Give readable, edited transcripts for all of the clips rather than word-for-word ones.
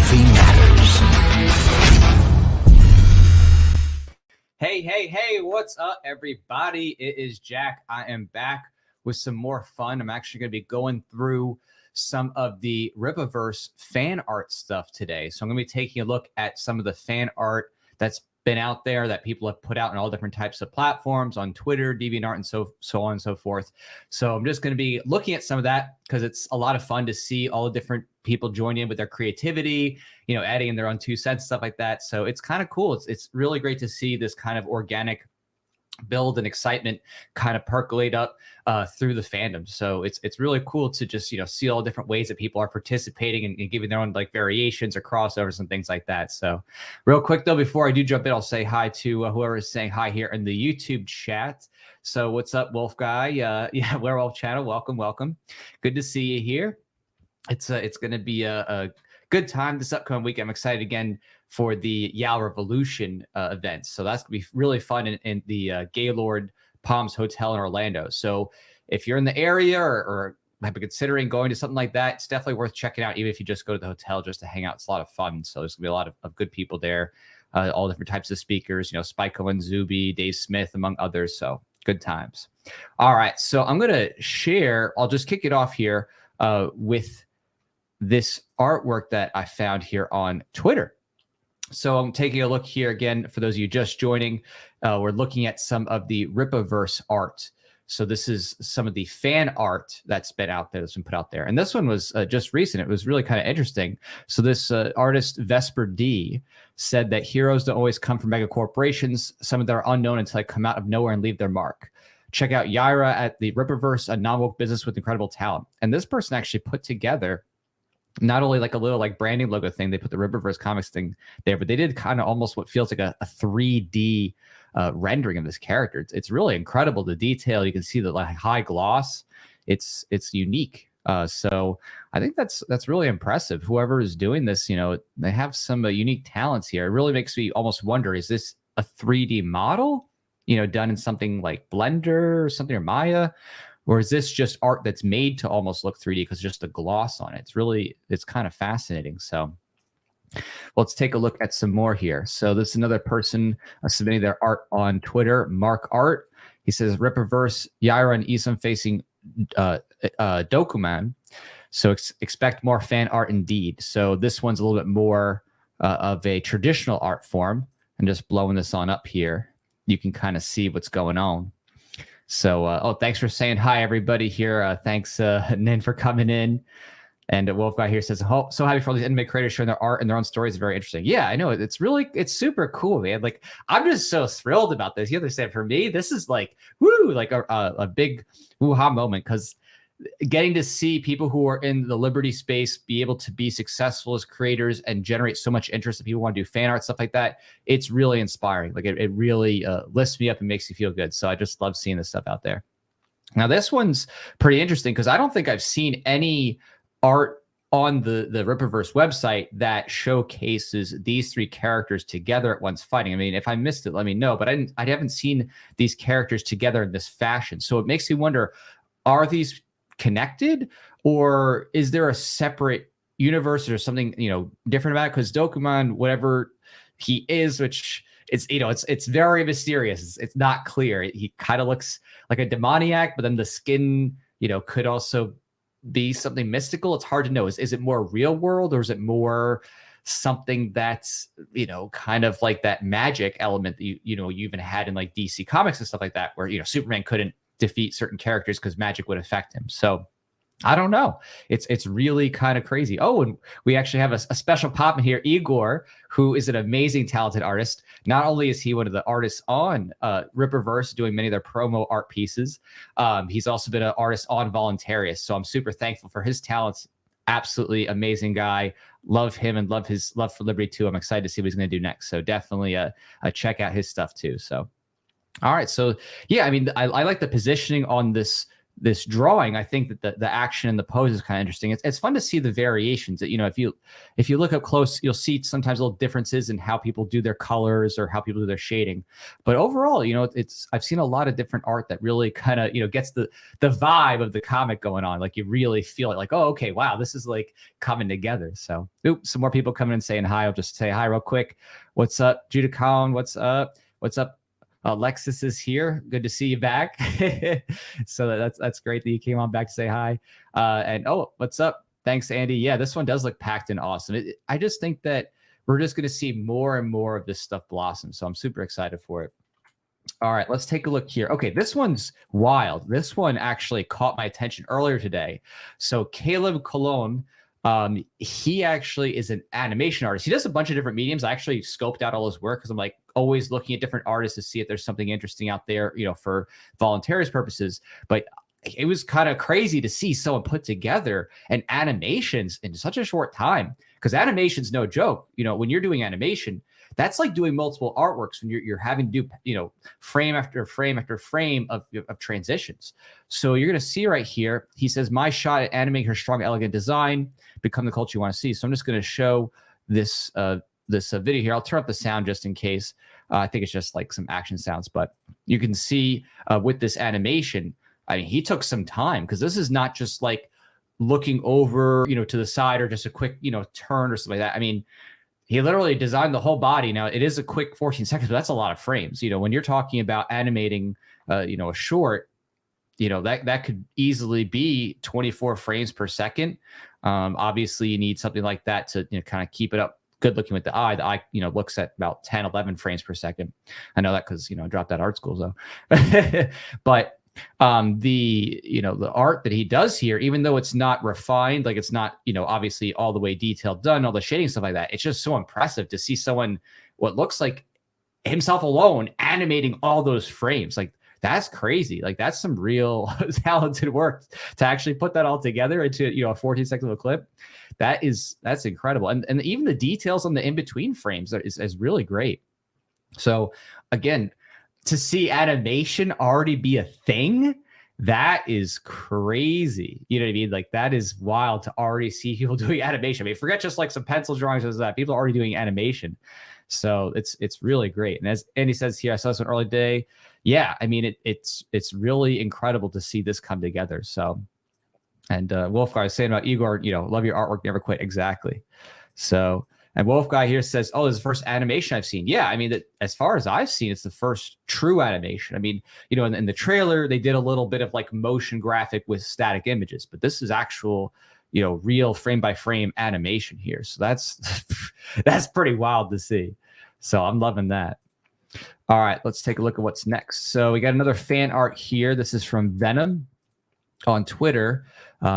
philosophy matters. Hey, what's up, everybody? It is Jack. I am back with some more fun. I'm actually going to be going through some of the Rippaverse fan art stuff today. So I'm going to be taking a look at some of the fan art that's been out there that people have put out in all different types of platforms on Twitter, DeviantArt, and so on and so forth. So I'm just going to be looking at some of that because it's a lot of fun to see all the different people join in with their creativity, you know, adding in their own 2 cents, stuff like that. So it's kind of cool. It's really great to see this kind of organic build and excitement kind of percolate up through the fandom. So it's really cool to just, you know, see all the different ways that people are participating and giving their own like variations or crossovers and things like that. So real quick though, before I do jump in, I'll say hi to whoever is saying hi here in the YouTube chat. So what's up, Wolf Guy? Yeah, Werewolf Channel, welcome. Good to see you here. It's going to be a good time this upcoming week. I'm excited again for the Yao Revolution event. So that's going to be really fun in the Gaylord Palms Hotel in Orlando. So if you're in the area or have been considering going to something like that, it's definitely worth checking out, even if you just go to the hotel just to hang out. It's a lot of fun. So there's going to be a lot of good people there, all different types of speakers, you know, Spiko and Zuby, Dave Smith, among others. So good times. All right. So I'm going to share, I'll just kick it off here with this artwork that I found here on Twitter. So I'm taking a look here again, for those of you just joining, we're looking at some of the Rippaverse art. So this is some of the fan art that's been out there, that's been put out there. And this one was just recent. It was really kind of interesting. So this artist, Vesper D, said that heroes don't always come from mega corporations. Some of them are unknown until they come out of nowhere and leave their mark. Check out Yaira at the Rippaverse, a non-woke business with incredible talent. And this person actually put together not only like a little like branding logo thing, they put the Rippaverse comics thing there, but they did kind of almost what feels like a 3D rendering of this character. It's really incredible, the detail. You can see the like high gloss. It's unique. So I think that's really impressive. Whoever is doing this, you know, they have some unique talents here. It really makes me almost wonder, is this a 3D model, you know, done in something like Blender or something, or Maya? Or is this just art that's made to almost look 3D because just the gloss on it? It's kind of fascinating. So let's take a look at some more here. So this is another person submitting their art on Twitter, Mark Art. He says, Rippaverse, Yaira and Isam facing Dokuman. So expect more fan art indeed. So this one's a little bit more of a traditional art form. I'm just blowing this on up here. You can kind of see what's going on. So, thanks for saying hi, everybody here. Thanks, Nin, for coming in. And Wolf Guy here says, oh, so happy for all these anime creators sharing their art and their own stories. Very interesting. Yeah, I know. It's super cool, man. Like, I'm just so thrilled about this. You understand, for me, this is like, woo, like a big woo-ha moment, because getting to see people who are in the Liberty space be able to be successful as creators and generate so much interest that people want to do fan art, stuff like that, it's really inspiring. Like it really lifts me up and makes you feel good. So I just love seeing this stuff out there. Now this one's pretty interesting because I don't think I've seen any art on the Rippaverse website that showcases these 3 characters together at once fighting. I mean, if I missed it, let me know. But I haven't seen these characters together in this fashion. So it makes me wonder, are these connected, or is there a separate universe or something, you know, different about it? Because Dokuman, whatever he is, which it's, you know, it's very mysterious. It's not clear. He kind of looks like a demoniac, but then the skin, you know, could also be something mystical. It's hard to know. Is it more real world, or is it more something that's, you know, kind of like that magic element that you even had in like DC Comics and stuff like that, where, you know, Superman couldn't defeat certain characters because magic would affect him. So I don't know. It's really kind of crazy. Oh, and we actually have a special pop in here, Igor, who is an amazing, talented artist. Not only is he one of the artists on Rippaverse doing many of their promo art pieces, he's also been an artist on Voluntaryist. So I'm super thankful for his talents. Absolutely amazing guy. Love him and love his love for Liberty too. I'm excited to see what he's going to do next. So definitely check out his stuff too. So, all right. So yeah, I mean, I like the positioning on this this drawing, I think that the action and the pose is kind of interesting. It's fun to see the variations. That, you know, if you look up close, you'll see sometimes little differences in how people do their colors or how people do their shading. But overall, you know, I've seen a lot of different art that really kind of, you know, gets the vibe of the comic going on. Like, you really feel it, like, oh, okay, wow, this is like coming together. So, some more people coming in saying hi. I'll just say hi real quick. What's up, Judah Collin? What's up? What's up? Alexis is here. Good to see you back. So that's great that you came on back to say hi. And oh, what's up? Thanks, Andy. Yeah, this one does look packed and awesome. I just think that we're just going to see more and more of this stuff blossom. So I'm super excited for it. All right, let's take a look here. Okay, this one's wild. This one actually caught my attention earlier today. So Caleb Cologne, he actually is an animation artist. He does a bunch of different mediums. I actually scoped out all his work because I'm like always looking at different artists to see if there's something interesting out there, you know, for voluntarist purposes. But it was kind of crazy to see someone put together an animations in such a short time, because animation's no joke. You know, when you're doing animation, that's like doing multiple artworks when you're having to do, you know, frame after frame after frame of transitions. So you're going to see right here, he says, my shot at animating her strong, elegant design, become the culture you want to see. So I'm just going to show this video here. I'll turn up the sound just in case. I think it's just like some action sounds, but you can see with this animation, I mean, he took some time, because this is not just like looking over, you know, to the side or just a quick, you know, turn or something like that. I mean, he literally designed the whole body. Now, it is a quick 14 seconds, but that's a lot of frames. You know, when you're talking about animating, you know, a short, you know, that could easily be 24 frames per second. Obviously, you need something like that to, you know, kind of keep it up good looking with the eye. The eye, you know, looks at about 10, 11 frames per second. I know that because, you know, I dropped out of art school, so. But you know, the art that he does here, even though it's not refined, like it's not, you know, obviously all the way detailed done, all the shading, stuff like that, it's just so impressive to see someone, what looks like himself alone, animating all those frames. Like, that's crazy. Like, that's some real talented work to actually put that all together into, you know, a 14-second little clip. That's incredible. And even the details on the in-between frames is really great. So again, to see animation already be a thing, that is crazy. You know what I mean? Like, that is wild to already see people doing animation. I mean, forget just like some pencil drawings or that. People are already doing animation. So it's really great. And as Andy says here, I saw this one early day. Yeah, I mean, it's really incredible to see this come together. So, and Wolf Guy was saying about Igor, you know, love your artwork, never quit. Exactly. So, and Wolf Guy here says, oh, this is the first animation I've seen. Yeah, I mean, that as far as I've seen, it's the first true animation. I mean, you know, in the trailer, they did a little bit of like motion graphic with static images, but this is actual, you know, real frame by frame animation here. So that's pretty wild to see. So I'm loving that. All right, let's take a look at what's next. So we got another fan art here. This is from Venom on Twitter.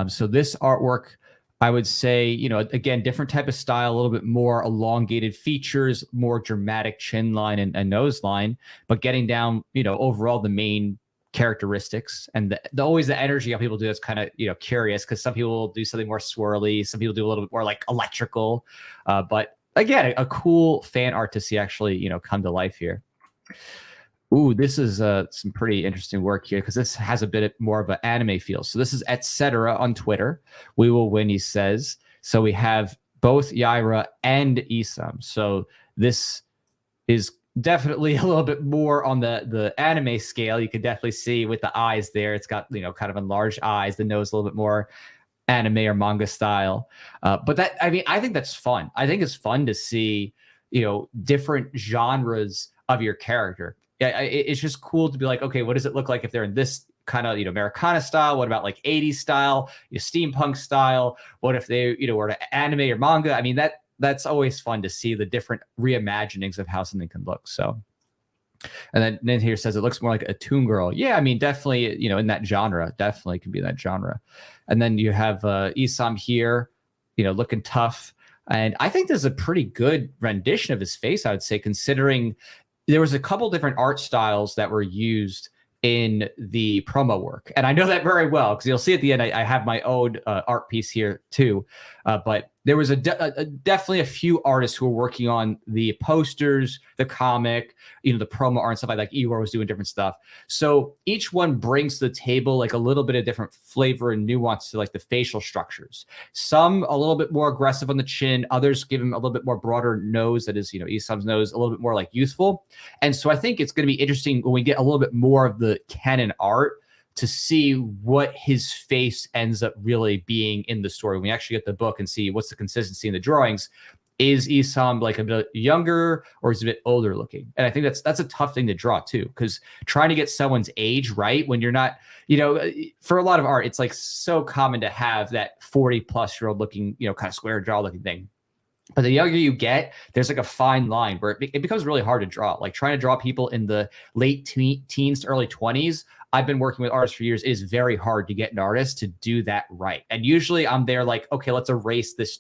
So this artwork, I would say, you know, again, different type of style, a little bit more elongated features, more dramatic chin line and nose line, but getting down, you know, overall the main characteristics and always the energy how people do is kind of, you know, curious, because some people will do something more swirly, some people do a little bit more like electrical, but again, a cool fan art to see actually, you know, come to life here. Ooh, this is some pretty interesting work here, because this has a bit more of an anime feel. So this is etc. on Twitter. We will win, he says. So we have both Yaira and Isam. So this is definitely a little bit more on the anime scale. You can definitely see with the eyes there. It's got, you know, kind of enlarged eyes, the nose a little bit more anime or manga style. But that, I mean, I think that's fun. I think it's fun to see, you know, different genres of your character. Yeah, it's just cool to be like, okay, what does it look like if they're in this kind of, you know, Americana style? What about like 80s style, you know, steampunk style? What if they, you know, were to anime or manga? I mean, that's always fun to see the different reimaginings of how something can look. So, and then here says it looks more like a Toon Girl. Yeah, I mean, definitely, you know, in that genre, definitely can be that genre. And then you have Isam here, you know, looking tough. And I think there's a pretty good rendition of his face, I would say, considering there was a couple different art styles that were used in the promo work. And I know that very well, because you'll see at the end, I have my own art piece here too. But there was definitely a few artists who were working on the posters, the comic, the promo art and stuff like Eeyore was doing different stuff. So each one brings to the table like a little bit of different flavor and nuance to like the facial structures. Some a little bit more aggressive on the chin, others give him a little bit more broader nose, that is, Esam's nose, a little bit more like youthful. And so I think it's going to be interesting when we get a little bit more of the canon art to see what his face ends up really being in the story. When we actually get the book and see what's the consistency in the drawings. Is Esam like a bit younger or is he a bit older looking? And I think that's a tough thing to draw too, because trying to get someone's age right when you're not, for a lot of art, it's like so common to have that 40-plus-year-old looking, kind of square jaw looking thing. But the younger you get, there's like a fine line where it becomes really hard to draw. Like trying to draw people in the late teens to early 20s. I've been working with artists for years. It is very hard to get an artist to do that right. And usually I'm there like, okay, let's erase this,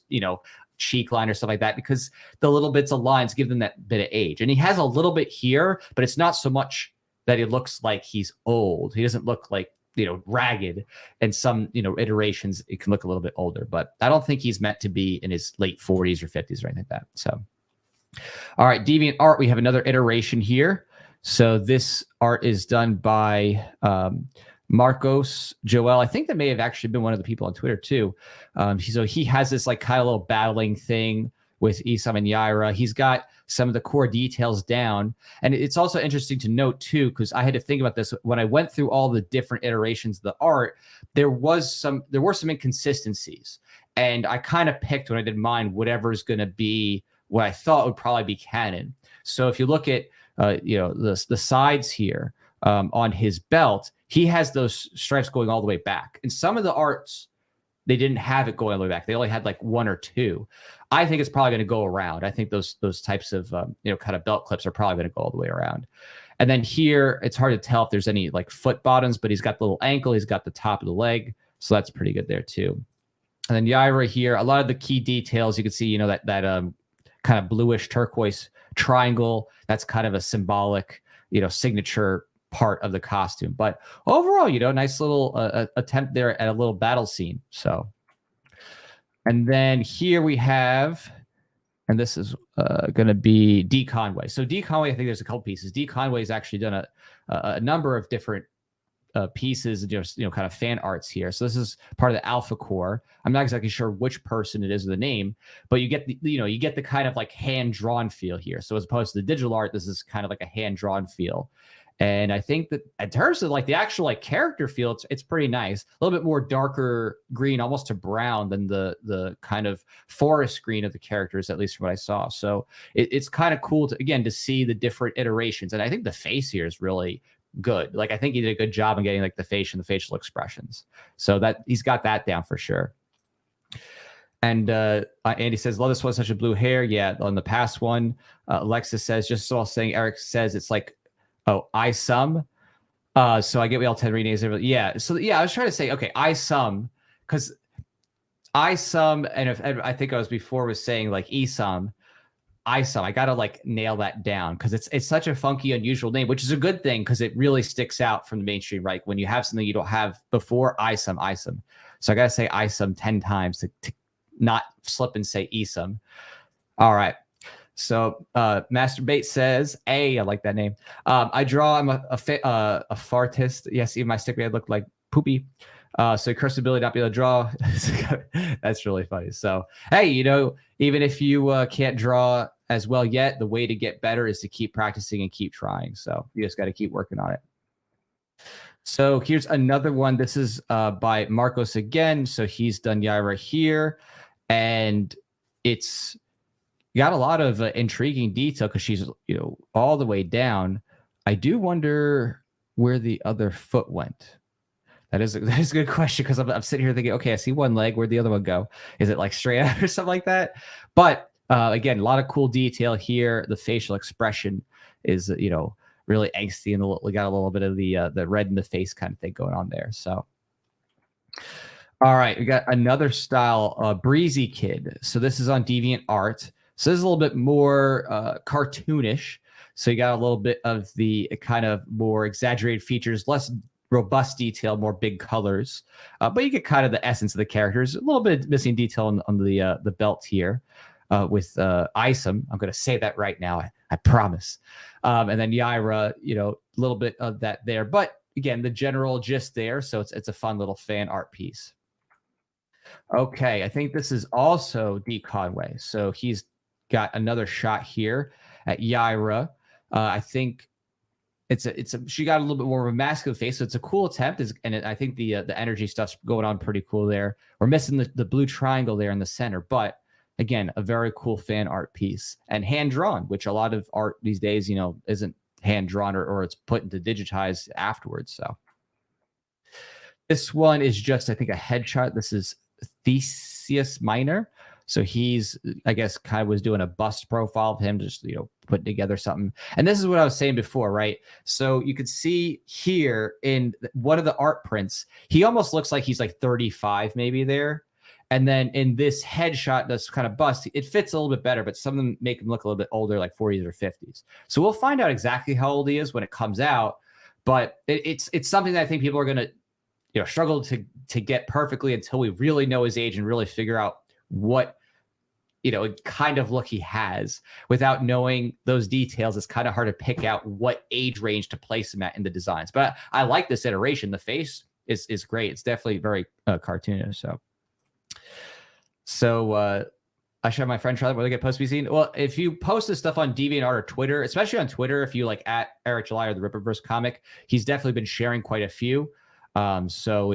cheek line or stuff like that, because the little bits of lines give them that bit of age. And he has a little bit here, but it's not so much that he looks like he's old. He doesn't look like, ragged. And some, iterations, it can look a little bit older, but I don't think he's meant to be in his late 40s or 50s or anything like that. So, all right, Deviant Art, we have another iteration here. So this art is done by Marcos Joelle. I think that may have actually been one of the people on Twitter too. So he has this like kind of little battling thing with Esam and Yaira. He's got some of the core details down. And it's also interesting to note too, because I had to think about this when I went through all the different iterations of the art, there were some inconsistencies. And I kind of picked when I did mine, whatever's going to be what I thought would probably be canon. So if you look at the sides here on his belt, he has those stripes going all the way back. And some of the arts, they didn't have it going all the way back. They only had like one or two. I think it's probably going to go around. I think those types of kind of belt clips are probably going to go all the way around. And then here, it's hard to tell if there's any like foot bottoms, but he's got the little ankle, he's got the top of the leg, so that's pretty good there too. And then Yaira here, a lot of the key details you can see, that kind of bluish turquoise triangle. That's kind of a symbolic, signature part of the costume. But overall, nice little attempt there at a little battle scene. So, and then here we have, and this is going to be D. Conway. So D. Conway, I think there's a couple pieces. D. Conway has actually done a number of different pieces, kind of fan arts here. So this is part of the Alpha Core. I'm not exactly sure which person it is with the name, but you get the kind of like hand drawn feel here. So as opposed to the digital art, this is kind of like a hand drawn feel. And I think that in terms of like the actual like character feel, it's pretty nice. A little bit more darker green, almost to brown than the kind of forest green of the characters, at least from what I saw. So it's kind of cool to see the different iterations. And I think the face here is really good. Like I think he did a good job in getting like the face and the facial expressions. So that he's got that down for sure. And Andy says, love this one, such a blue hair. Yeah, on the past one, Alexis says, just so saying, Eric says it's like, Isam. So I get we all 10 readings. Yeah. So yeah, I was trying to say, okay, Isam, because Isam, and if I think I was before was saying like Isam, I gotta like nail that down because it's such a funky, unusual name, which is a good thing because it really sticks out from the mainstream, right? When you have something you don't have before, Isam. So I gotta say Isam 10 times to not slip and say Isam. All right. So Masturbate says, I like that name. I draw, I'm a fartist. Yes, even my stick man looked like poopy. So curse ability not be able to draw. That's really funny. So, hey, even if you can't draw as well yet, the way to get better is to keep practicing and keep trying. So you just got to keep working on it. So here's another one. This is by Marcos again. So he's done Yaira here. And it's got a lot of intriguing detail because she's, all the way down. I do wonder where the other foot went. That is a good question because I'm sitting here thinking, okay, I see one leg. Where'd the other one go? Is it like straight out or something like that? But again, a lot of cool detail here. The facial expression is, really angsty and we got a little bit of the red in the face kind of thing going on there. So, all right, we got another style, Breezy Kid. So this is on Deviant Art. So this is a little bit more cartoonish. So you got a little bit of the kind of more exaggerated features, less robust detail, more big colors, but you get kind of the essence of the characters. A little bit missing detail on the belt here with Isom. I'm going to say that right now. I promise. And then Yaira, a little bit of that there. But again, the general gist there. So it's a fun little fan art piece. Okay, I think this is also D. Conway. So he's got another shot here at Yaira. I think she got a little bit more of a masculine face, so it's a cool attempt. And I think the energy stuff's going on pretty cool there. We're missing the blue triangle there in the center, but again, a very cool fan art piece and hand drawn, which a lot of art these days, isn't hand drawn or it's put into digitized afterwards. So this one is just, I think, a headshot. This is Theseus Miner. So he's, I guess, kind of was doing a bust profile of him, just, putting together something. And this is what I was saying before, right? So you could see here in one of the art prints, he almost looks like he's like 35 maybe there. And then in this headshot that's kind of bust, it fits a little bit better, but some of them make him look a little bit older, like 40s or 50s. So we'll find out exactly how old he is when it comes out. But it's something that I think people are going to, struggle to get perfectly until we really know his age and really figure out what kind of look he has. Without knowing those details, it's kind of hard to pick out what age range to place him at in the designs. But I like this iteration. The face is great. It's definitely very cartoonish. So I show my friend Charlie where they get posts to be seen. Well, if you post this stuff on DeviantArt or Twitter, especially on Twitter, if you like at Eric July or the Rippaverse comic, he's definitely been sharing quite a few. So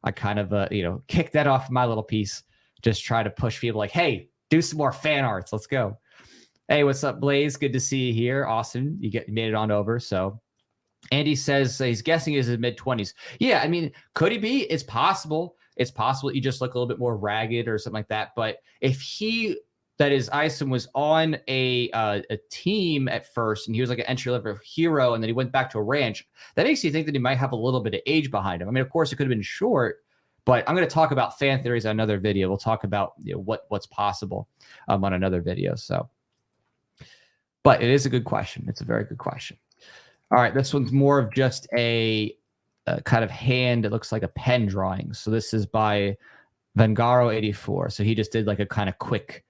I kind of kick that off my little piece. Just try to push people like, hey, do some more fan arts. Let's go. Hey, what's up, Blaze? Good to see you here. Awesome. You made it on over. So Andy says he's guessing he's in his mid-20s. Yeah, I mean, could he be? It's possible. It's possible you just look a little bit more ragged or something like that. But if Isom was on a team at first and he was like an entry-level hero and then he went back to a ranch, that makes you think that he might have a little bit of age behind him. I mean, of course, it could have been short. But I'm going to talk about fan theories on another video. We'll talk about what's possible on another video. So, but it is a good question. It's a very good question. All right, this one's more of just a kind of hand. It looks like a pen drawing. So this is by Vengaro84. So he just did like a kind of quick,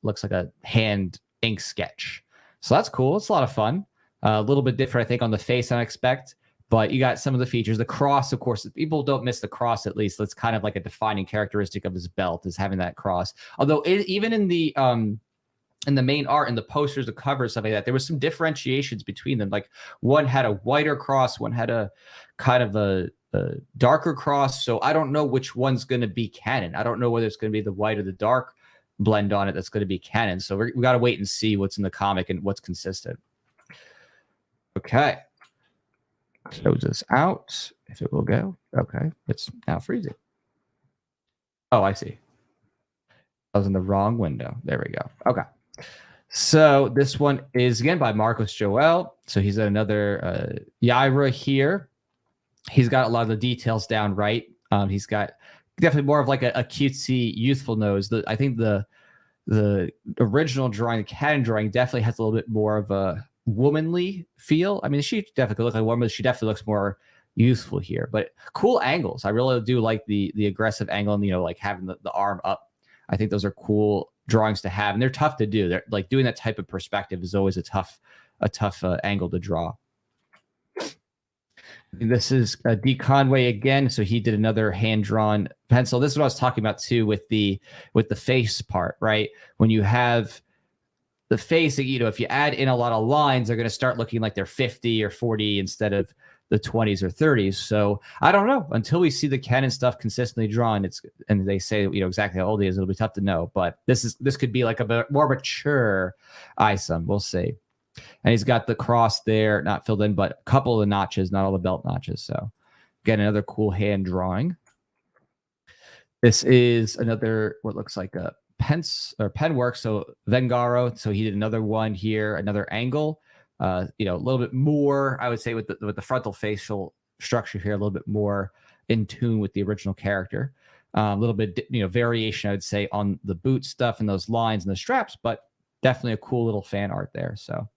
looks like a hand ink sketch. So that's cool. It's a lot of fun. A little bit different, I think, on the face than I expect. But you got some of the features. The cross, of course, people don't miss the cross, at least. That's kind of like a defining characteristic of his belt, is having that cross. Although even in the main art and the posters, the covers, stuff like that, there was some differentiations between them. Like one had a whiter cross, one had a kind of a darker cross. So I don't know which one's going to be canon. I don't know whether it's going to be the white or the dark blend on it that's going to be canon. So we got to wait and see what's in the comic and what's consistent. Okay. Close this out, if it will go. Okay, it's now freezing. Oh, I see. I was in the wrong window. There we go. Okay. So this one is, again, by Marcos Joelle. So he's at another Yaira here. He's got a lot of the details down right. He's got definitely more of like a cutesy, youthful nose. I think the original drawing, the canon drawing, definitely has a little bit more of a womanly feel. I mean, she definitely looks like a woman, but she definitely looks more youthful here. But cool angles. I really do like the aggressive angle and like having the arm up. I think those are cool drawings to have, and they're tough to do. They're like doing that type of perspective is always a tough angle to draw. This is D. Conway again. So he did another hand-drawn pencil. This is what I was talking about too with the face part, right? When you have the face, if you add in a lot of lines, they're going to start looking like they're 50 or 40 instead of the 20s or 30s. So I don't know. Until we see the canon stuff consistently drawn, and they say exactly how old he is, it'll be tough to know. But this could be like a more mature Isom. We'll see. And he's got the cross there, not filled in, but a couple of the notches, not all the belt notches. So again, another cool hand drawing. This is another what looks like a pen work. So Vengaro. So he did another one here, another angle. A little bit more, I would say, with the frontal facial structure here, a little bit more in tune with the original character. A little bit, variation, I would say, on the boot stuff and those lines and the straps, but definitely a cool little fan art there. So,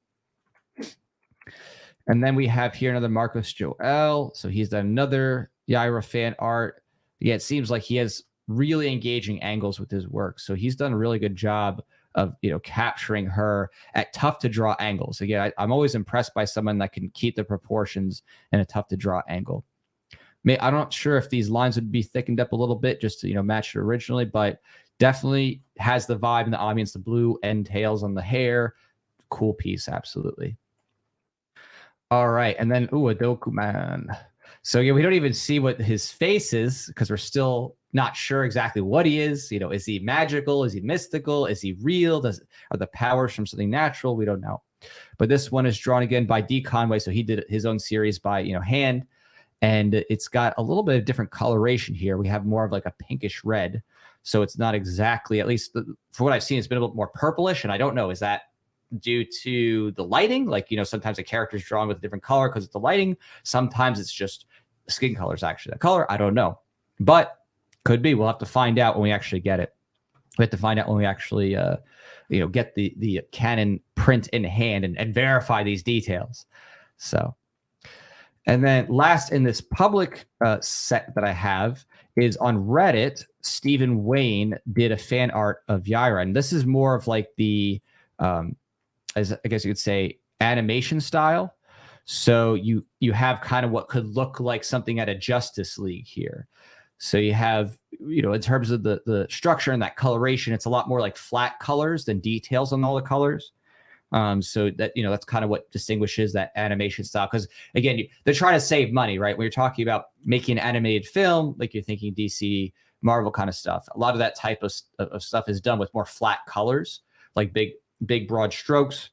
And then we have here another Marcos Joelle. So he's done another Yaira fan art. Yeah, it seems like he has really engaging angles with his work. So he's done a really good job of, you know, capturing her at tough to draw angles. Again, I'm always impressed by someone that can keep the proportions in a tough to draw angle. I'm not sure if these lines would be thickened up a little bit just to, you know, match it originally, but definitely has the vibe and the ambience, the blue end tails on the hair. Cool piece, absolutely. All right, and then a Dokuman. So yeah, we don't even see what his face is because we're still not sure exactly what he is. You know, is he magical? Is he mystical? Is he real? Are the powers from something natural? We don't know. But this one is drawn again by D. Conway, so he did his own series by, you know, hand, and it's got a little bit of different coloration here. We have more of like a pinkish red, so it's not exactly, at least for what I've seen, it's been a little more purplish, and I don't know, is that due to the lighting? Like, you know, sometimes a character is drawn with a different color because it's the lighting. Sometimes it's just skin color is actually the color. I don't know, but could be. We'll have to find out when we actually get it. We have to find out when we actually, you know, get the canon print in hand and verify these details. So, and then last in this public set that I have is on Reddit. Stephen Wayne did a fan art of Yaira, and this is more of like the as I guess you could say, animation style. So you have kind of what could look like something at a Justice League here. So you have, you know, in terms of the structure and that coloration, it's a lot more like flat colors than details on all the colors. So that, you know, that's kind of what distinguishes that animation style. Because again, they're trying to save money, right? When you're talking about making an animated film, like you're thinking DC, Marvel kind of stuff. A lot of that type of stuff is done with more flat colors, like big broad strokes,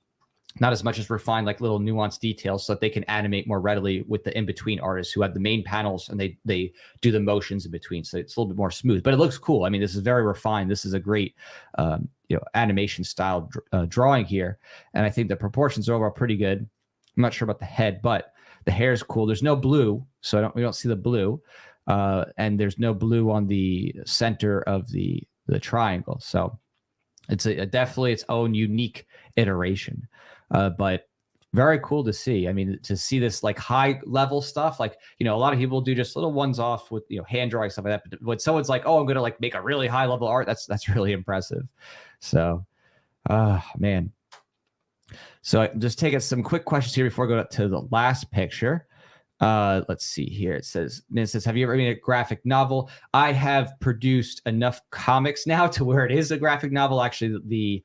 not as much as refined, like little nuanced details, so that they can animate more readily with the in-between artists who have the main panels and they do the motions in between. So it's a little bit more smooth, but it looks cool. I mean, this is very refined. This is a great, you know, animation style drawing here. And I think the proportions overall pretty good. I'm not sure about the head, but the hair is cool. There's no blue, so we don't see the blue. And there's no blue on the center of the triangle. So it's definitely its own unique iteration, but very cool to see. I mean, to see this like high level stuff, like, you know, a lot of people do just little ones off with, you know, hand drawing stuff like that. But when someone's like, oh, I'm going to like make a really high level art, that's really impressive. So, man. So just taking some quick questions here before I go to the last picture. Let's see here. It says, have you ever made a graphic novel? I have produced enough comics now to where it is a graphic novel. Actually, the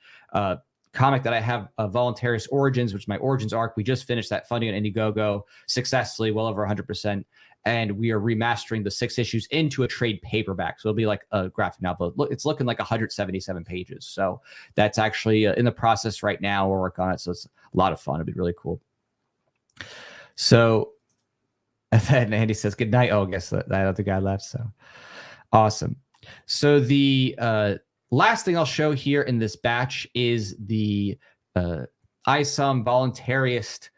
comic that I have, Voluntaryist Origins, which is my Origins arc, we just finished that funding on Indiegogo successfully, well over 100%. And we are remastering the 6 issues into a trade paperback. So it'll be like a graphic novel. It's looking like 177 pages. So that's actually in the process right now. We're working on it. So it's a lot of fun. It'll be really cool. So, and then Andy says, good night. Oh, I guess that other guy left. So awesome. So the last thing I'll show here in this batch is the ISOM Voluntaryist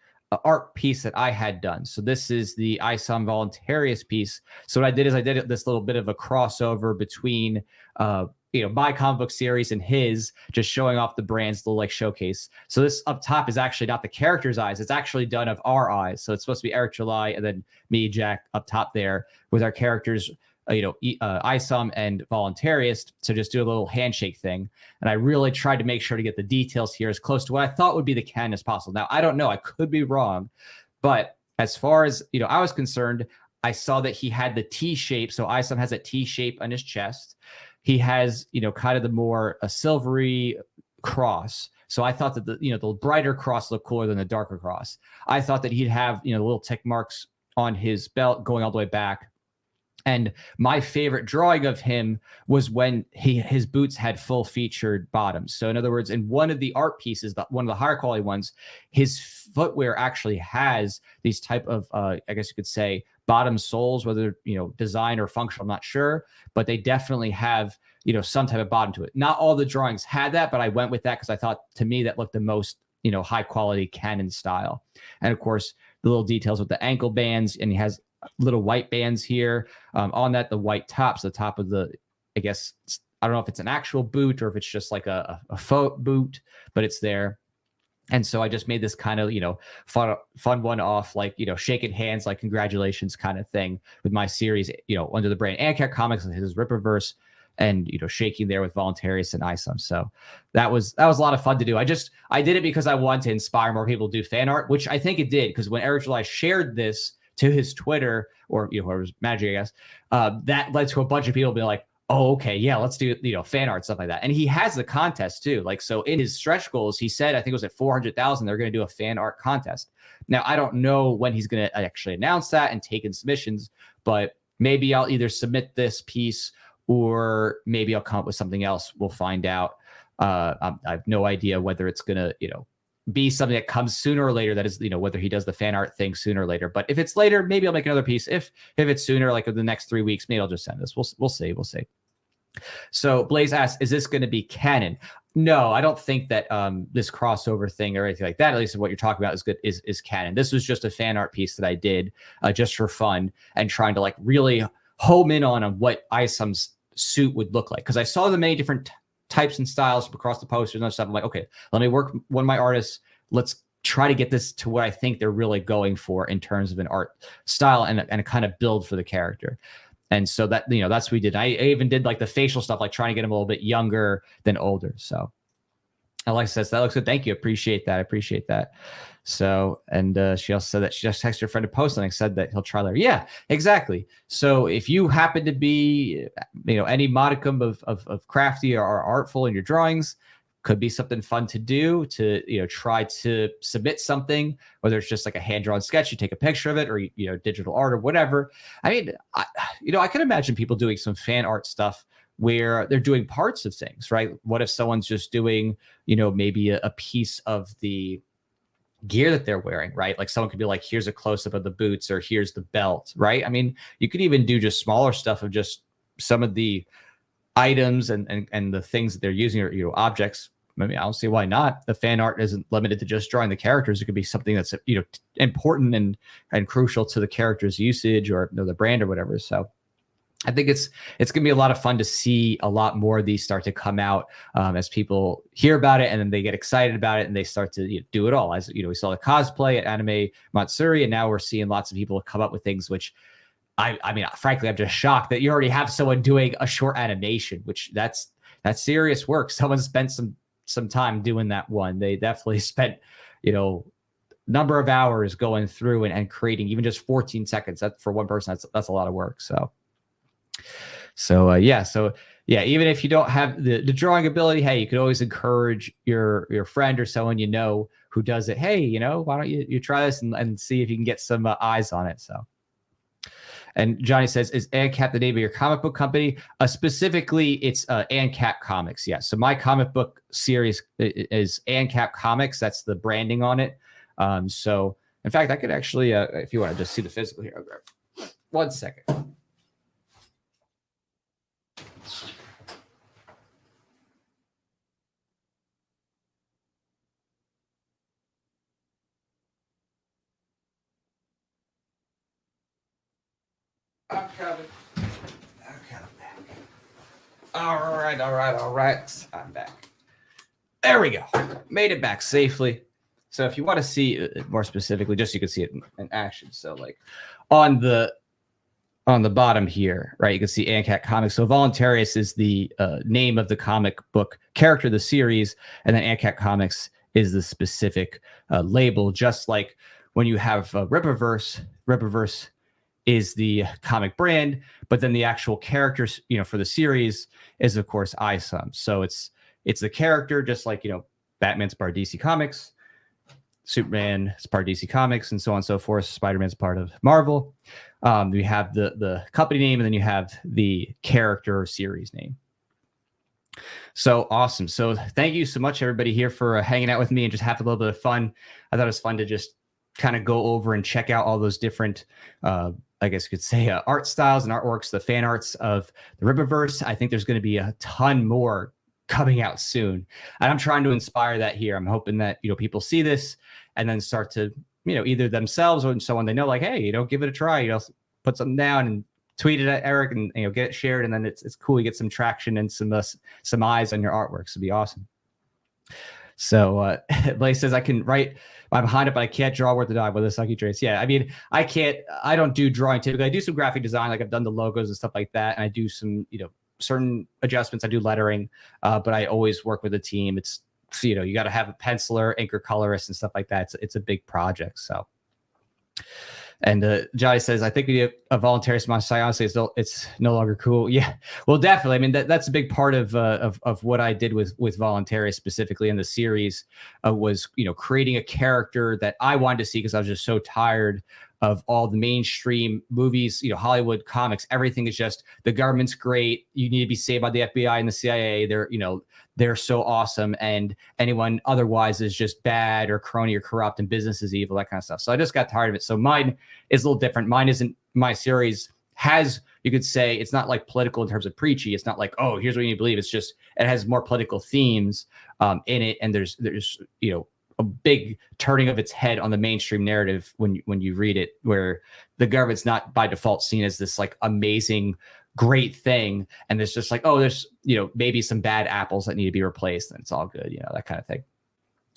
art piece that I had done. So this is the ISOM Voluntaryist piece. So what I did is I did this little bit of a crossover between you know, my comic book series and his, just showing off the brand's little like showcase. So this up top is actually not the character's eyes. It's actually done of our eyes. So it's supposed to be Eric July and then me, Jack, up top there with our characters, you know, ISOM and Voluntaryist. So just do a little handshake thing. And I really tried to make sure to get the details here as close to what I thought would be the canon as possible. Now, I don't know. I could be wrong. But as far as, you know, I was concerned, I saw that he had the T shape. So ISOM has a T shape on his chest. He has, you know, kind of the more a silvery cross. So I thought that the brighter cross looked cooler than the darker cross. I thought that he'd have, you know, little tick marks on his belt going all the way back. And my favorite drawing of him was when his boots had full featured bottoms. So in other words, in one of the art pieces, one of the higher quality ones, his footwear actually has these type of, I guess you could say, bottom soles, whether, you know, design or functional, I'm not sure, but they definitely have, you know, some type of bottom to it. Not all the drawings had that, but I went with that because I thought, to me, that looked the most, you know, high quality canon style. And of course, the little details with the ankle bands, and he has little white bands here on that, the white tops, the top of the, I guess, I don't know if it's an actual boot or if it's just like a faux boot, but it's there. And so I just made this kind of, fun one-off, like, shaking hands, like congratulations kind of thing with my series, under the brand Cat Comics and his Rippaverse, and shaking there with Voluntaryist and ISOM. So that was a lot of fun to do. I did it because I wanted to inspire more people to do fan art, which I think it did, because when Eric July shared this to his Twitter, or whoever's managing, I guess, that led to a bunch of people being like, oh, okay, yeah, let's do fan art, stuff like that. And he has the contest too. Like, so in his stretch goals, he said, I think it was at 400,000, they're going to do a fan art contest. Now, I don't know when he's going to actually announce that and take in submissions, but maybe I'll either submit this piece or maybe I'll come up with something else. We'll find out. I have no idea whether it's going to, be something that comes sooner or later. That is, whether he does the fan art thing sooner or later. But if it's later, maybe I'll make another piece. If it's sooner, like in the next 3 weeks, maybe I'll just send this. We'll see. So Blaze asks, is this going to be canon? No, I don't think that this crossover thing or anything like that, at least what you're talking about, is canon. This was just a fan art piece that I did just for fun and trying to like really home in on what ISOM's suit would look like. Because I saw the many different types and styles across the posters and stuff. I'm like, okay, let me work one of my artists. Let's try to get this to what I think they're really going for in terms of an art style and a kind of build for the character. And so that, that's what we did. I even did like the facial stuff, like trying to get him a little bit younger than older. So Alexa says, that looks good. Thank you. Appreciate that. So, and she also said that she just texted her friend to post something, said that he'll try later. Yeah, exactly. So if you happen to be, any modicum of crafty or artful in your drawings, could be something fun to do to, try to submit something, whether it's just like a hand-drawn sketch, you take a picture of it, or, digital art or whatever. I mean, I can imagine people doing some fan art stuff where they're doing parts of things, right? What if someone's just doing, maybe a piece of the gear that they're wearing, right? Like someone could be like, here's a close-up of the boots, or here's the belt, right? I mean, you could even do just smaller stuff of just some of the items and the things that they're using, or objects. I mean, I don't see why not. The fan art isn't limited to just drawing the characters. It could be something that's important and crucial to the character's usage or the brand or whatever. So I think it's gonna be a lot of fun to see a lot more of these start to come out as people hear about it, and then they get excited about it and they start to do it all. As we saw the cosplay at Anime Matsuri, and now we're seeing lots of people come up with things which I mean, frankly, I'm just shocked that you already have someone doing a short animation, which that's serious work. Someone spent some time doing that one. They definitely spent, number of hours going through and creating even just 14 seconds. That for one person, that's a lot of work. So even if you don't have the drawing ability, hey, you could always encourage your friend or someone who does it. Hey, why don't you try this and see if you can get some eyes on it. So. And Johnny says, is ANCAP the name of your comic book company? Specifically, it's ANCAP Comics. Yeah. So my comic book series is ANCAP Comics. That's the branding on it. So, in fact, I could actually, if you want to just see the physical here, I'll grab 1 second. I'm coming. All right. I'm back. There we go. Made it back safely. So if you want to see it more specifically, just so you can see it in action. So like on the bottom here, right, you can see ANCAP Comics. So Voluntaryist is the name of the comic book character of the series, and then ANCAP Comics is the specific label, just like when you have Rippaverse is the comic brand, but then the actual characters, for the series is of course ISOM. So it's the character, just like, Batman's part of DC Comics, Superman is part of DC Comics, and so on and so forth. Spider-Man's part of Marvel. We have the company name, and then you have the character or series name. So awesome. So thank you so much, everybody here, for hanging out with me and just having a little bit of fun. I thought it was fun to just kind of go over and check out all those different I guess you could say art styles and artworks, the fan arts of the Rippaverse. I think there's going to be a ton more coming out soon, and I'm trying to inspire that here. I'm hoping that people see this and then start to either themselves or someone they know, like, hey, give it a try. Put something down and tweet it at Eric, and get it shared, and then it's cool. You get some traction and some eyes on your artworks. It'd be awesome. So Blake says, I can write, I'm behind it, but I can't draw worth the dog with a sucky trace. Yeah, I mean, I don't do drawing typically. I do some graphic design, like I've done the logos and stuff like that. And I do some, certain adjustments. I do lettering, but I always work with a team. It's, you got to have a penciler, inker, colorist, and stuff like that. It's a big project. So. And Johnny says, I think we need a voluntarist monster. Honestly, it's no longer cool. Yeah, well, definitely. I mean, that's a big part of what I did with Voluntaryist specifically in the series was, creating a character that I wanted to see because I was just so tired of all the mainstream movies, Hollywood comics. Everything is just the government's great. You need to be saved by the FBI and the CIA. They're so awesome, and anyone otherwise is just bad or crony or corrupt, and business is evil, that kind of stuff. So I just got tired of it. So mine is a little different. Mine isn't, my series has, you could say, it's not like political in terms of preachy. It's not like, oh, here's what you need to believe. It's just, it has more political themes in it, and there's a big turning of its head on the mainstream narrative when you read it, where the government's not by default seen as this like amazing, great thing, and there's just like, oh, there's maybe some bad apples that need to be replaced, and it's all good, that kind of thing.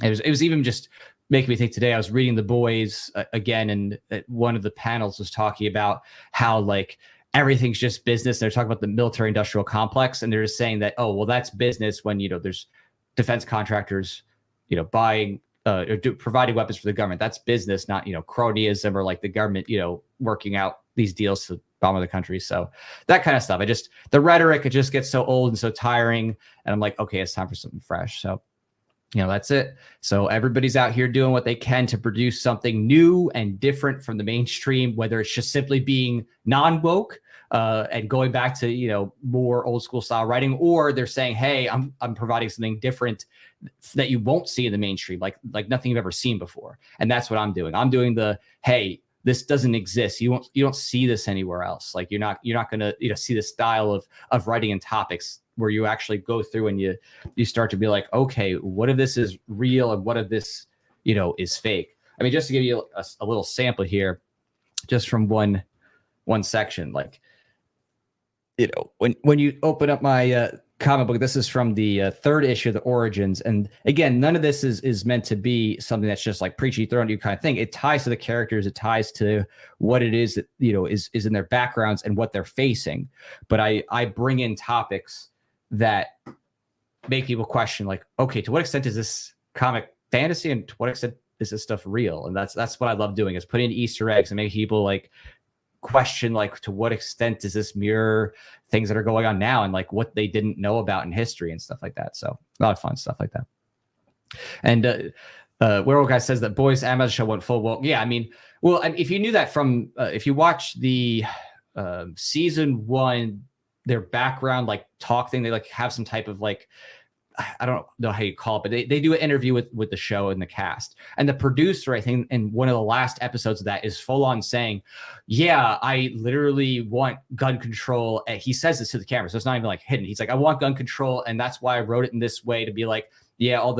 It was even just making me think today. I was reading The Boys again, and one of the panels was talking about how like everything's just business. They're talking about the military industrial complex, and they're just saying that, oh, well, that's business when there's defense contractors buying providing weapons for the government. That's business, not cronyism or like the government working out these deals to bomb other countries. So that kind of stuff. The rhetoric, it just gets so old and so tiring, and I'm like, okay, it's time for something fresh. So that's it. So everybody's out here doing what they can to produce something new and different from the mainstream, whether it's just simply being non-woke and going back to more old school style writing, or they're saying, hey, I'm providing something different that you won't see in the mainstream, like nothing you've ever seen before. And that's what I'm doing. I'm doing the, hey, this doesn't exist. You don't see this anywhere else. Like you're not gonna see the style of writing and topics where you actually go through and you start to be like, okay, what if this is real and what if this is fake? I mean, just to give you a little sample here, just from one section, like when you open up my comic book, this is from the third issue of the Origins, and again, none of this is meant to be something that's just like preachy, thrown at you kind of thing. It ties to the characters, it ties to what it is that is in their backgrounds and what they're facing. But I bring in topics that make people question, like, okay, to what extent is this comic fantasy, and to what extent is this stuff real? And that's what I love doing, is putting in Easter eggs and making people like question, like, to what extent does this mirror things that are going on now and like what they didn't know about in history and stuff like that. So a lot of fun stuff like that. And Werewolf Guy says that Boys Amazon show went full woke. Yeah, I mean, well, if you knew that from if you watch the season 1, their background like talk thing, they like have some type of like, I don't know how you call it, but they do an interview with the show and the cast. And the producer, I think, in one of the last episodes of that is full on saying, yeah, I literally want gun control. And he says this to the camera, so it's not even like hidden. He's like, I want gun control, and that's why I wrote it in this way, to be like, yeah, all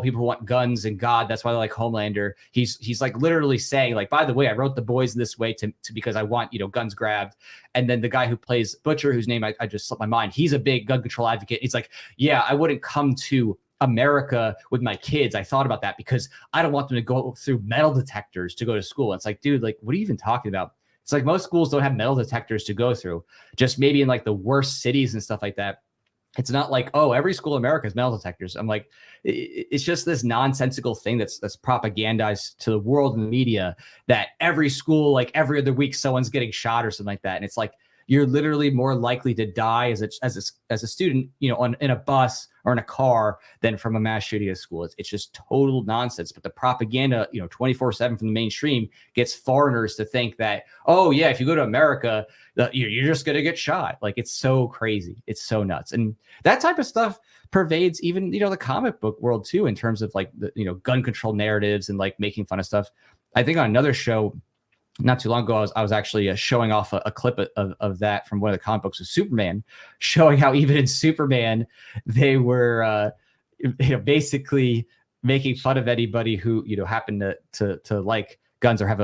people who want guns and God, that's why they like Homelander. He's like literally saying, like, by the way, I wrote the boys this way to because I want guns grabbed. And then the guy who plays Butcher, whose name I just slipped my mind, he's a big gun control advocate. He's like, yeah, I wouldn't come to America with my kids. I thought about that because I don't want them to go through metal detectors to go to school. And it's like, dude, like, what are you even talking about? It's like most schools don't have metal detectors to go through, just maybe in like the worst cities and stuff like that. It's not like, oh, every school in America has metal detectors. I'm like, it's just this nonsensical thing that's propagandized to the world and the media, that every school, like every other week, someone's getting shot or something like that. And it's like, you're literally more likely to die as a student, in a bus or in a car than from a mass shooting at school. It's just total nonsense. But the propaganda, 24/7 from the mainstream gets foreigners to think that, oh yeah, if you go to America, you're just going to get shot. Like, it's so crazy. It's so nuts. And that type of stuff pervades even, the comic book world too, in terms of like the, gun control narratives and like making fun of stuff. I think on another show not too long ago, I was actually showing off a clip of that from one of the comic books of Superman, showing how even in Superman, they were basically making fun of anybody who happened to like guns or have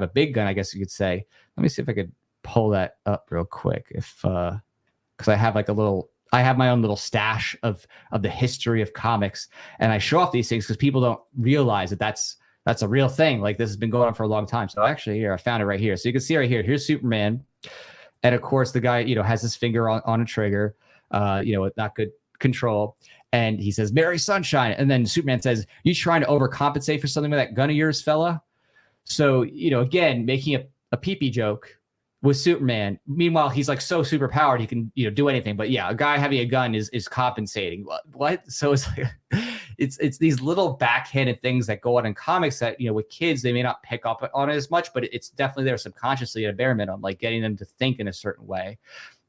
a big gun, I guess you could say. Let me see if I could pull that up real quick, if because I have like a little I have my own little stash of the history of comics, and I show off these things because people don't realize that that's a real thing. Like, this has been going on for a long time. So actually, here, I found it right here. So you can see right here. Here's Superman, and of course the guy, has his finger on a trigger, with not good control, and he says, "Mary Sunshine," and then Superman says, "You trying to overcompensate for something with that gun of yours, fella?" So again, making a pee-pee joke with Superman. Meanwhile, he's like so super powered, he can do anything. But yeah, a guy having a gun is compensating. What? So it's like it's these little backhanded things that go on in comics that with kids they may not pick up on it as much, but it's definitely there subconsciously at a bare minimum, like getting them to think in a certain way.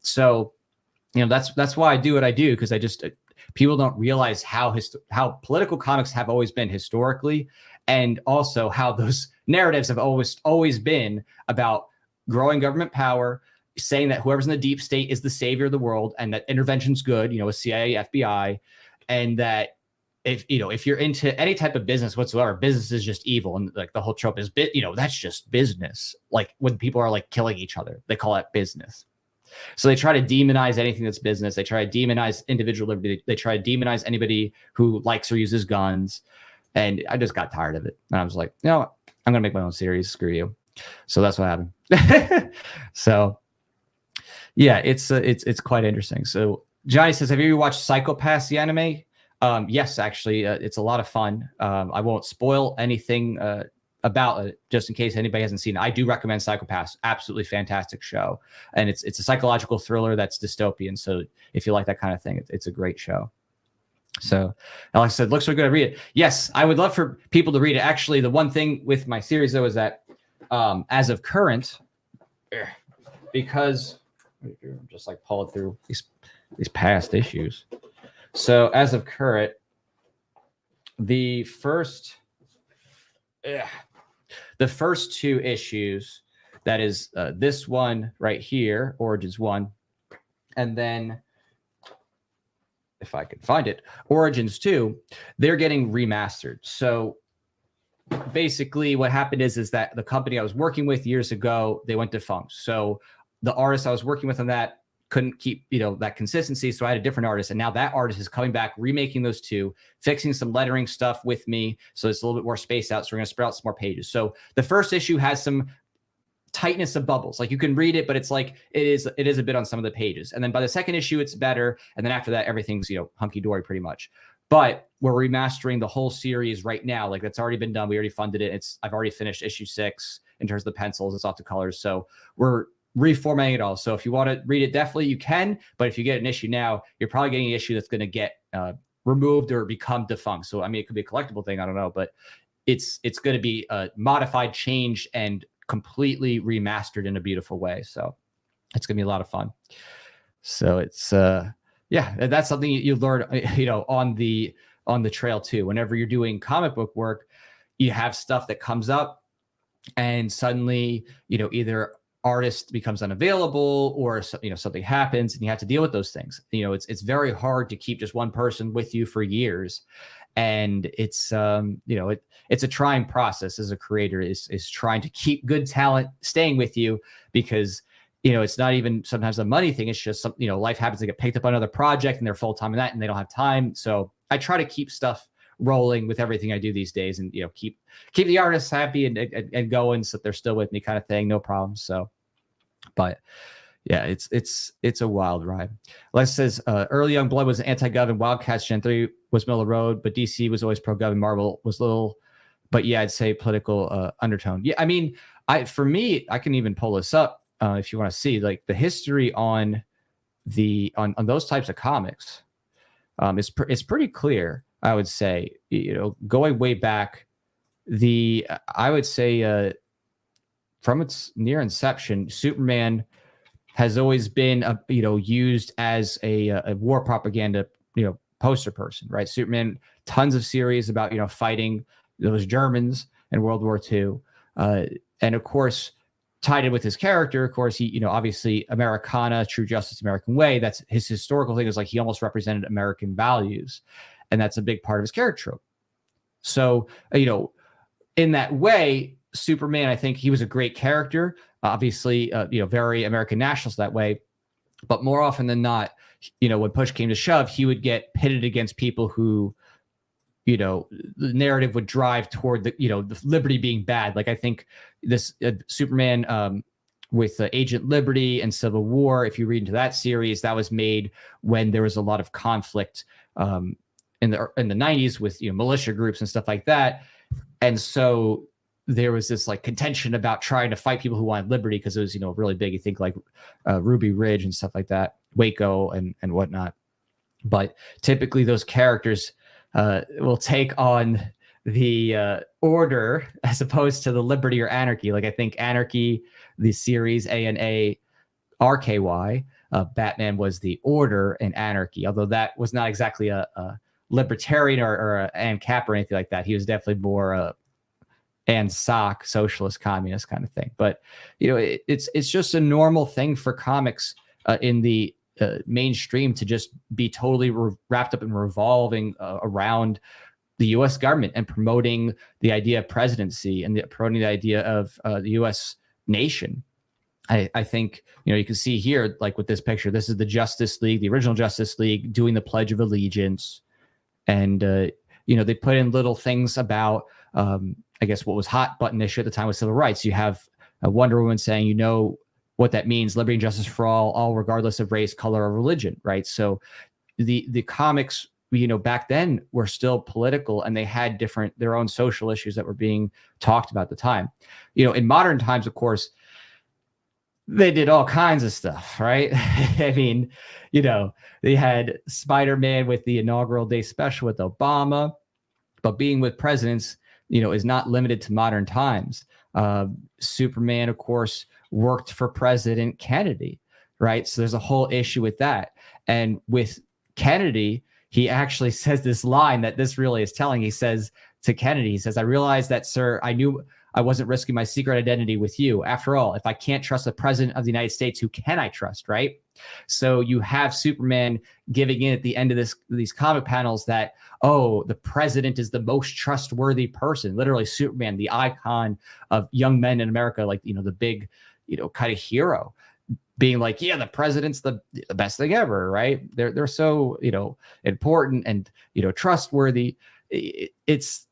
So that's why I do what I do, because I just people don't realize how political comics have always been historically, and also how those narratives have always been about growing government power, saying that whoever's in the deep state is the savior of the world, and that intervention's good, with CIA, FBI, and that if you're into any type of business whatsoever, business is just evil, and like the whole trope is that's just business. Like when people are like killing each other, they call that business. So they try to demonize anything that's business. They try to demonize individual liberty. They try to demonize anybody who likes or uses guns. And I just got tired of it. And I was like, I'm going to make my own series. Screw you. So that's what happened. So yeah, it's quite interesting. So Johnny says, have you ever watched Psycho-Pass, the anime? Yes, actually, it's a lot of fun. I won't spoil anything about it, just in case anybody hasn't seen it. I do recommend Psycho-Pass. Absolutely fantastic show. And it's a psychological thriller that's dystopian. So if you like that kind of thing, it's a great show. So Alex said, looks so good, I read it. Yes, I would love for people to read it. Actually, the one thing with my series, though, is that as of current, because I'm just like pulling through these past issues. So as of current, the first two issues, that is this one right here, Origins 1, and then if I can find it, Origins 2, they're getting remastered. So basically what happened is that the company I was working with years ago, they went defunct. So the artist I was working with on that couldn't keep that consistency, so I had a different artist, and now that artist is coming back, remaking those two, fixing some lettering stuff with me, so it's a little bit more spaced out. So we're going to spread out some more pages. So the first issue has some tightness of bubbles, like you can read it, but it's like it is a bit on some of the pages, and then by the second issue it's better, and then after that everything's hunky-dory pretty much. But we're remastering the whole series right now. Like, that's already been done. We already funded it. I've already finished issue 6 in terms of the pencils. It's off the colors. So we're reformatting it all. So if you want to read it, definitely you can. But if you get an issue now, you're probably getting an issue that's going to get removed or become defunct. So I mean, it could be a collectible thing. I don't know, but it's going to be modified, changed, and completely remastered in a beautiful way. So it's going to be a lot of fun. So it's yeah, that's something you learn, on the trail too. Whenever you're doing comic book work, you have stuff that comes up, and suddenly, either artist becomes unavailable, or something happens, and you have to deal with those things. It's very hard to keep just one person with you for years, and it's it's a trying process as a creator, is trying to keep good talent staying with you, because it's not even sometimes a money thing. It's just life happens to get picked up on another project, and they're full time in that, and they don't have time. So I try to keep stuff rolling with everything I do these days, and keep the artists happy and going, so that they're still with me, kind of thing. No problem. So, but yeah, it's a wild ride. Les says early Young Blood was anti-gov, and Wildcats Gen 3 was middle of the road, but DC was always pro-gov, and Marvel was little. But yeah, I'd say political undertone. Yeah, I mean, for me, I can even pull this up. If you want to see like the history on those types of comics, it's pretty clear. I would say, going way back, I would say from its near inception, Superman has always been used as a war propaganda poster person, right? Superman, tons of series about fighting those Germans in World War II, and of course, tied in with his character, of course, he, obviously Americana, true justice, American way. That's his historical thing, is like he almost represented American values. And that's a big part of his character trope. So, in that way, Superman, I think he was a great character, obviously, very American nationalist that way. But more often than not, when push came to shove, he would get pitted against people who, the narrative would drive toward the liberty being bad. Like I think this Superman with Agent Liberty and Civil War, if you read into that series, that was made when there was a lot of conflict in the 90s with militia groups and stuff like that. And so there was this like contention about trying to fight people who wanted liberty, because it was really big. You think like Ruby Ridge and stuff like that, Waco and whatnot. But typically those characters will take on the order as opposed to the liberty or anarchy. Like I think Anarchy, the series ANARKY, Batman was the order in Anarchy, although that was not exactly a libertarian or a ANCAP or anything like that. He was definitely more ANSOC, socialist, communist kind of thing. But it's just a normal thing for comics in the mainstream to just be totally wrapped up and revolving around the U.S. government and promoting the idea of presidency and promoting the idea of the U.S. nation. I think, you can see here, like with this picture, this is the Justice League, the original Justice League, doing the Pledge of Allegiance. And, they put in little things about, I guess, what was hot button issue at the time was civil rights. You have a Wonder Woman saying, what that means, liberty and justice for all regardless of race, color, or religion, right? So the comics, back then were still political, and they had their own social issues that were being talked about at the time. In modern times, of course, they did all kinds of stuff, right? I mean, they had Spider-Man with the inaugural day special with Obama, but being with presidents, is not limited to modern times. Superman, of course, worked for President Kennedy, right? So there's a whole issue with that. And with Kennedy, he actually says this line that this really is telling. He says to Kennedy, he says, "I realized that, sir, I knew I wasn't risking my secret identity with you. After all, if I can't trust the president of the United States, who can I trust?" Right? So you have Superman giving in at the end of these comic panels that, oh, the president is the most trustworthy person. Literally, Superman, the icon of young men in America, like, the big, kind of hero, being like, yeah, the president's the best thing ever, right? They're so, important and, trustworthy. It's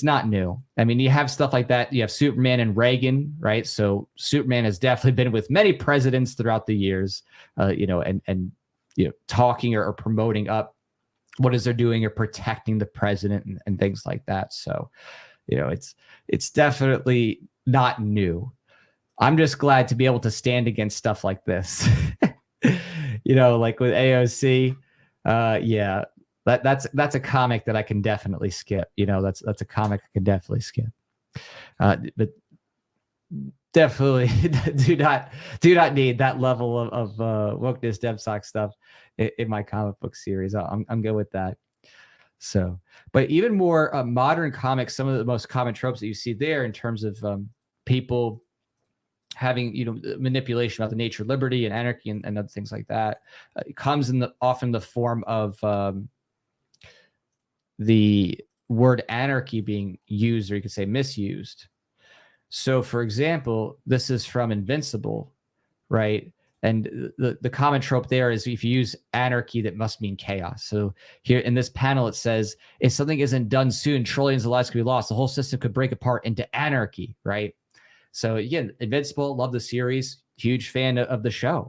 not new. I mean, you have stuff like that. You have Superman and Reagan, right? So Superman has definitely been with many presidents throughout the years, and talking or promoting up what is they're doing or protecting the president and things like that. So, it's definitely not new. I'm just glad to be able to stand against stuff like this. Like with AOC, yeah. That's a comic that I can definitely skip. That's a comic I can definitely skip. But definitely do not need that level of wokeness, DevSoc stuff in my comic book series. I'm good with that. So, but even more modern comics, some of the most common tropes that you see there in terms of people having manipulation about the nature of liberty and anarchy and other things like that, it comes often the form of the word anarchy being used, or you could say misused. So, for example, this is from Invincible, right? And the common trope there is if you use anarchy, that must mean chaos. So here in this panel, it says, if something isn't done soon, trillions of lives could be lost. The whole system could break apart into anarchy, right? So again, Invincible, love the series, huge fan of the show.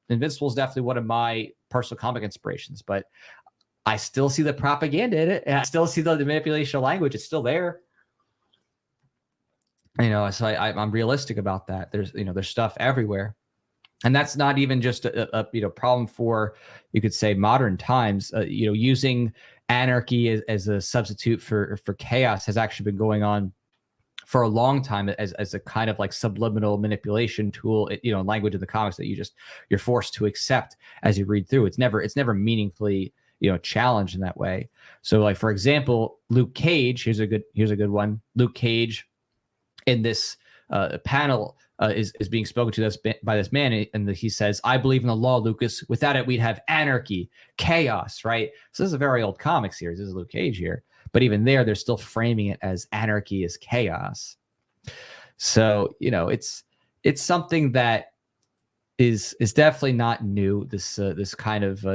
Invincible is definitely one of my personal comic inspirations, but I still see the propaganda in it, and I still see the manipulation of language. It's still there. So I'm realistic about that. There's stuff everywhere. And that's not even just a problem for, you could say, modern times. Using anarchy as a substitute for chaos has actually been going on for a long time as a kind of like subliminal manipulation tool, language in the comics that you're forced to accept as you read through. It's never meaningfully, challenged in that way. So, like, for example, Luke Cage, here's a good one. Luke Cage in this panel is being spoken to by this man, and he says, "I believe in the law, Lucas. Without it, we'd have anarchy, chaos," right? So this is a very old comic series. This is Luke Cage here. But even there, they're still framing it as anarchy is chaos. So, it's something that is definitely not new. This kind of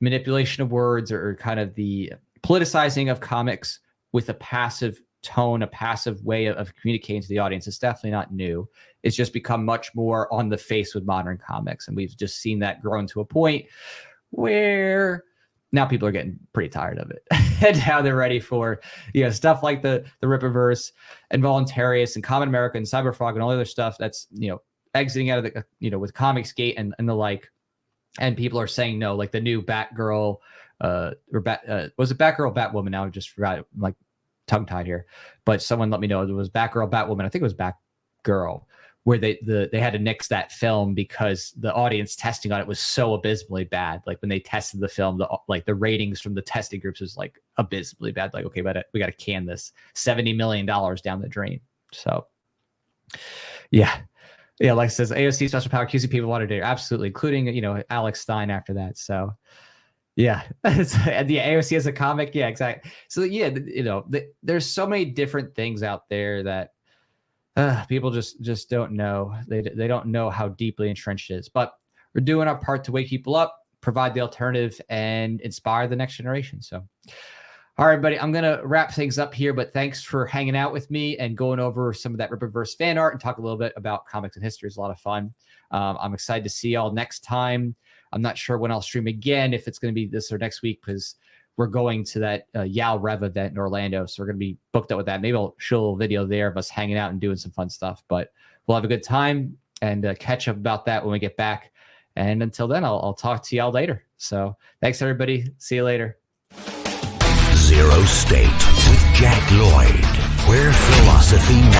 manipulation of words, or kind of the politicizing of comics with a passive tone, a passive way of communicating to the audience. It's definitely not new. It's just become much more on the face with modern comics, and we've just seen that grown to a point where now people are getting pretty tired of it, and now they're ready for stuff like the Rippaverse and Voluntaryist and Common America and Cyberfrog and all the other stuff that's exiting out of the with Comicsgate and the like. And people are saying no, like the new Batgirl, was it Batgirl, Batwoman? Now I just forgot it, like tongue tied here, but someone let me know it was Batgirl, Batwoman. I think it was Batgirl, where they had to nix that film because the audience testing on it was so abysmally bad. Like when they tested the film, the ratings from the testing groups was like abysmally bad. Like, okay, but we got to can this $70 million down the drain. So yeah. Yeah, like it says, AOC special power, QC people want to do, absolutely, including Alex Stein after that. So yeah, the AOC as a comic, yeah, exactly. So yeah, there's so many different things out there that people just don't know. They don't know how deeply entrenched it is. But we're doing our part to wake people up, provide the alternative, and inspire the next generation. So. All right, buddy, I'm going to wrap things up here, but thanks for hanging out with me and going over some of that Rippaverse fan art and talk a little bit about comics and history. It's a lot of fun. I'm excited to see y'all next time. I'm not sure when I'll stream again, if it's going to be this or next week, because we're going to that Yao Rev event in Orlando, so we're going to be booked up with that. Maybe I'll show a little video there of us hanging out and doing some fun stuff, but we'll have a good time and catch up about that when we get back. And until then, I'll talk to y'all later. So thanks, everybody. See you later. Zero State with Jack Lloyd, where philosophy